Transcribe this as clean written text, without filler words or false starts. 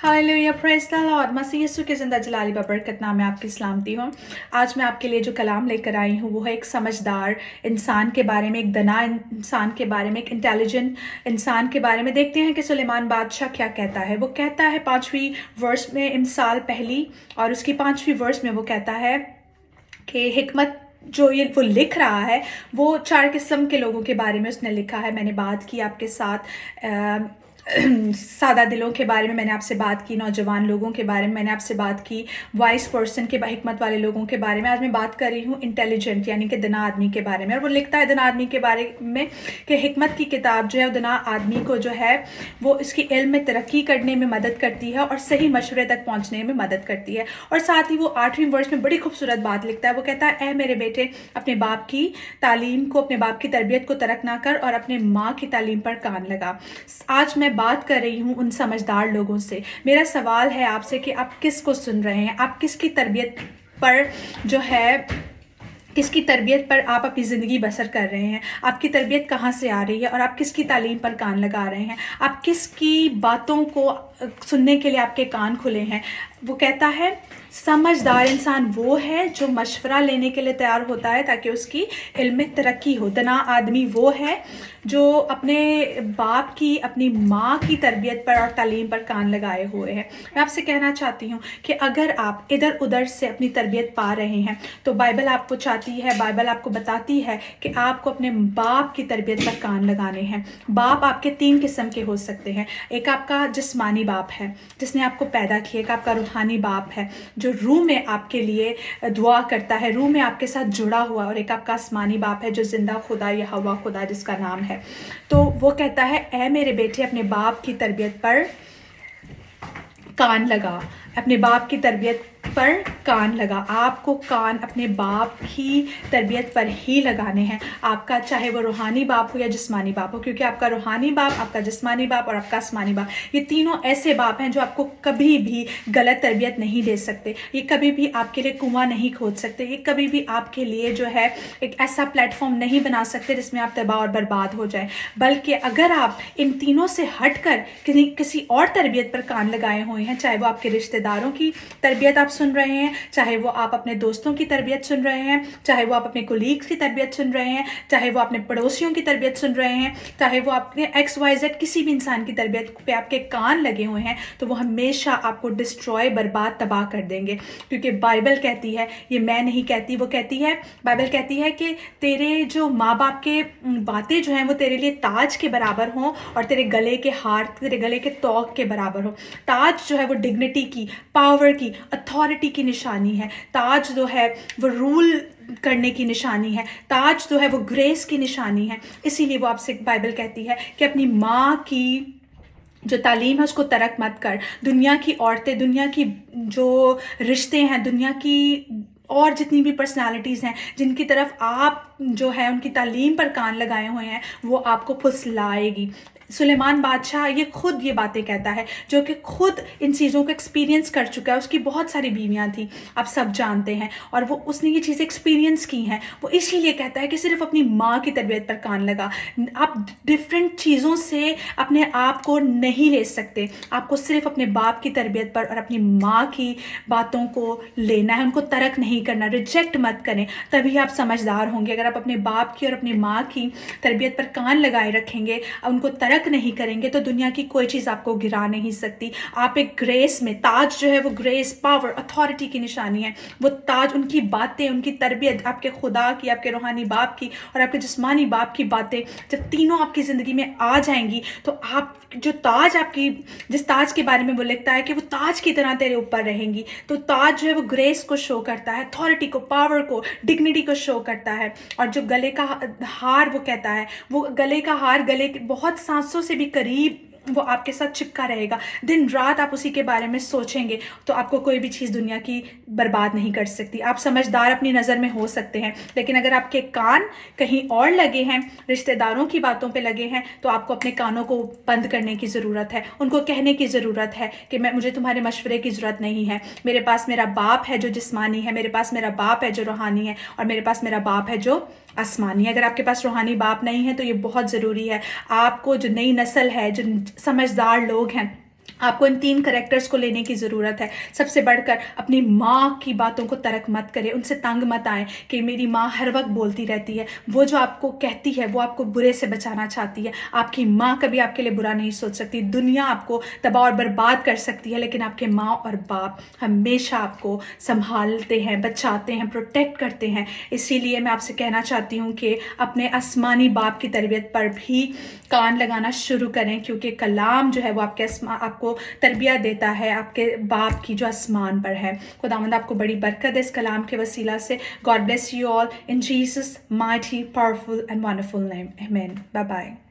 Hallelujah, praise the Lord. मसीह यीशु के ज़िंदा जलाली बबरकत नाम में आपकी सलामती हूँ। आज मैं आपके लिए जो कलाम लेकर आई हूँ वो है एक समझदार इंसान के बारे में, एक दाना इंसान के बारे में, एक इंटेलिजेंट इंसान के बारे में। देखते हैं कि सुलेमान बादशाह क्या कहता है। वो कहता है 5वीं वर्स में, इमसाल पहली और उसकी 5वीं वर्स में वो कहता है कि हिकमत जो ये वो लिख रहा है वो 4 किस्म के लोगों के बारे में उसने लिखा है। मैंने बात की आपके साथ सादा दिलों के बारे में, मैंने आपसे बात की नौजवान लोगों के बारे में, मैंने आपसे बात की वाइस पर्सन के, हिकमत वाले लोगों के बारे में। आज मैं बात कर रही हूँ इंटेलिजेंट यानी कि दना आदमी के बारे में। और वो लिखता है दना आदमी के बारे में कि हिकमत की किताब जो है दना आदमी को जो है वो इसकी इल्म में तरक्की करने में मदद करती है और सही मशवरे तक पहुँचने में मदद करती है। और साथ ही वो 8वीं वर्ष में बड़ी खूबसूरत बात लिखता है। वो कहता है, ऐ मेरे बेटे, अपने बाप की तालीम को, अपने बाप की तरबियत को तर्क ना कर और अपने माँ की तालीम पर कान लगा। आज मैं बात कर रही हूँ उन समझदार लोगों से। मेरा सवाल है आपसे कि आप किसको सुन रहे हैं, आप किसकी तरबियत पर जो है, किसकी तरबियत पर आप अपनी ज़िंदगी बसर कर रहे हैं, आपकी तरबियत कहाँ से आ रही है और आप किसकी तालीम पर कान लगा रहे हैं, आप किसकी बातों को सुनने के लिए आपके कान खुले हैं। वो कहता है समझदार इंसान वो है जो मशवरा लेने के लिए तैयार होता है ताकि उसकी इल्म में तरक्की हो। दना आदमी वो है जो अपने बाप की, अपनी माँ की तरबियत पर और तालीम पर कान लगाए हुए हैं। मैं आपसे कहना चाहती हूँ कि अगर आप इधर उधर से अपनी तरबियत पा रहे हैं तो बाइबल आपको चाहती है, बाइबल आपको बताती है कि आपको अपने बाप की तरबियत पर कान लगाने हैं। बाप आपके 3 किस्म के हो सकते हैं। एक आपका जिस्मानी बाप है जिसने आपको पैदा किया, एक आपका रूहानी बाप है जो रूह में आपके लिए दुआ करता है, रूह में आपके साथ जुड़ा हुआ, और एक आपका आसमानी बाप है जो जिंदा खुदा या हवा खुदा जिसका नाम है। तो वो कहता है, ऐ मेरे बेटे, अपने बाप की तरबियत पर कान लगा, अपने बाप की तरबियत पर कान लगा। आपको कान अपने बाप की तरबियत पर ही लगाने हैं, आपका चाहे वो रूहानी बाप हो या जिस्मानी बाप हो, क्योंकि आपका रूहानी बाप, आपका जिस्मानी बाप और आपका आसमानी बाप, ये तीनों ऐसे बाप हैं जो आपको कभी भी गलत तरबियत नहीं दे सकते। ये कभी भी आपके लिए कुआं नहीं खोद सकते, ये कभी भी आपके लिए जो है एक ऐसा प्लेटफॉर्म नहीं बना सकते जिसमें आप तबाह और बर्बाद हो जाएं। बल्कि अगर आप इन तीनों से हटकर किसी और तरबियत पर कान लगाए हुए हैं, चाहे वो आपके रिश्तेदारों की तरबियत आप सुन रहे हैं, चाहे वो आप अपने दोस्तों की तरबियत सुन रहे हैं, चाहे वो आप अपने कोलीग्स की तरबियत सुन रहे हैं, चाहे वो अपने पड़ोसियों की तरबियत सुन रहे हैं, चाहे वो आपके XYZ किसी भी इंसान की तरबियत पे आपके कान लगे हुए हैं, तो वो हमेशा आपको डिस्ट्रॉय, बर्बाद, तबाह कर देंगे। क्योंकि बाइबल कहती है, ये मैं नहीं कहती, वो कहती है, बाइबल कहती है कि तेरे जो माँ बाप के बातें जो हैं वो तेरे लिए ताज के बराबर हों और तेरे गले के हार, तेरे गले के तौक के बराबर हो। ताज जो है वो डिग्निटी की, पावर की, अथॉरिटी की निशानी है। ताज जो है वो रूल करने की निशानी है। ताज जो है वो ग्रेस की निशानी है। इसीलिए वो आपसे बाइबल कहती है कि अपनी माँ की जो तालीम है उसको तरक मत कर। दुनिया की औरतें, दुनिया की जो रिश्ते हैं, दुनिया की और जितनी भी पर्सनालिटीज़ हैं जिनकी तरफ आप जो है उनकी तालीम पर कान लगाए हुए हैं, वो आपको फुसलाएगी। सुलेमान बादशाह ये खुद ये बातें कहता है, जो कि खुद इन चीज़ों को एक्सपीरियंस कर चुका है। उसकी बहुत सारी बीवियां थी, आप सब जानते हैं, और वो उसने ये चीज़ें एक्सपीरियंस की हैं। वो इसीलिए कहता है कि सिर्फ अपनी माँ की तरबियत पर कान लगा। आप डिफरेंट चीज़ों से अपने आप को नहीं ले सकते, आपको सिर्फ अपने बाप की तरबियत पर और अपनी माँ की बातों को लेना है, उनको तरक नहीं करना, रिजेक्ट मत करें, तभी आप समझदार होंगे। अगर आप अपने बाप की और अपनी माँ की तरबियत पर कान लगाए रखेंगे, उनको तरक नहीं करेंगे, तो दुनिया की कोई चीज़ आपको गिरा नहीं सकती। आप एक ग्रेस में, ताज जो है वो ग्रेस, पावर, अथॉरिटी की निशानी है। वो ताज, उनकी बातें, उनकी तरबियत, आपके खुदा की, आपके रूहानी बाप की और आपके जिस्मानी बाप की बातें जब तीनों आपकी ज़िंदगी में आ जाएंगी, तो आप जो ताज, आपकी जिस ताज के बारे में वो लिखता है कि वो ताज की तरह तेरे ऊपर रहेंगी, तो ताज जो है वो ग्रेस को शो करता है, अथॉरिटी को, पावर को, डिग्निटी को शो करता है। और जो गले का हार, वो कहता है वो गले का हार गले के बहुत सांसों से भी करीब वो आपके साथ चिपका रहेगा। दिन रात आप उसी के बारे में सोचेंगे तो आपको कोई भी चीज़ दुनिया की बर्बाद नहीं कर सकती। आप समझदार अपनी नज़र में हो सकते हैं, लेकिन अगर आपके कान कहीं और लगे हैं, रिश्तेदारों की बातों पे लगे हैं, तो आपको अपने कानों को बंद करने की ज़रूरत है। उनको कहने की ज़रूरत है कि मुझे तुम्हारे मशवरे की ज़रूरत नहीं है। मेरे पास मेरा बाप है जो जिस्मानी है, मेरे पास मेरा बाप है जो रूहानी है, और मेरे पास मेरा बाप है जो आसमानी है। अगर आपके पास रूहानी बाप नहीं है तो ये बहुत ज़रूरी है। आपको जो नई नस्ल है, जो समझदार लोग हैं, آپ کو ان 3 کریکٹرز کو لینے کی ضرورت ہے. سب سے بڑھ کر اپنی ماں کی باتوں کو ترک مت کریں، ان سے تنگ مت آئیں کہ میری ماں ہر وقت بولتی رہتی ہے. وہ جو آپ کو کہتی ہے وہ آپ کو برے سے بچانا چاہتی ہے. آپ کی ماں کبھی آپ کے لیے برا نہیں سوچ سکتی. دنیا آپ کو تباہ اور برباد کر سکتی ہے، لیکن آپ کے ماں اور باپ ہمیشہ آپ کو سنبھالتے ہیں، بچاتے ہیں، پروٹیکٹ کرتے ہیں. اسی لیے میں آپ سے کہنا چاہتی ہوں کہ اپنے آسمانی باپ کی تربیت پر بھی کان لگانا شروع کریں، کیونکہ کلام جو ہے وہ آپ کو تربیت دیتا ہے آپ کے باپ کی جو آسمان پر ہے. خداوند آپ کو بڑی برکت دے اس کلام کے وسیلہ سے. God bless you all in Jesus mighty powerful and wonderful name. Amen. Bye bye.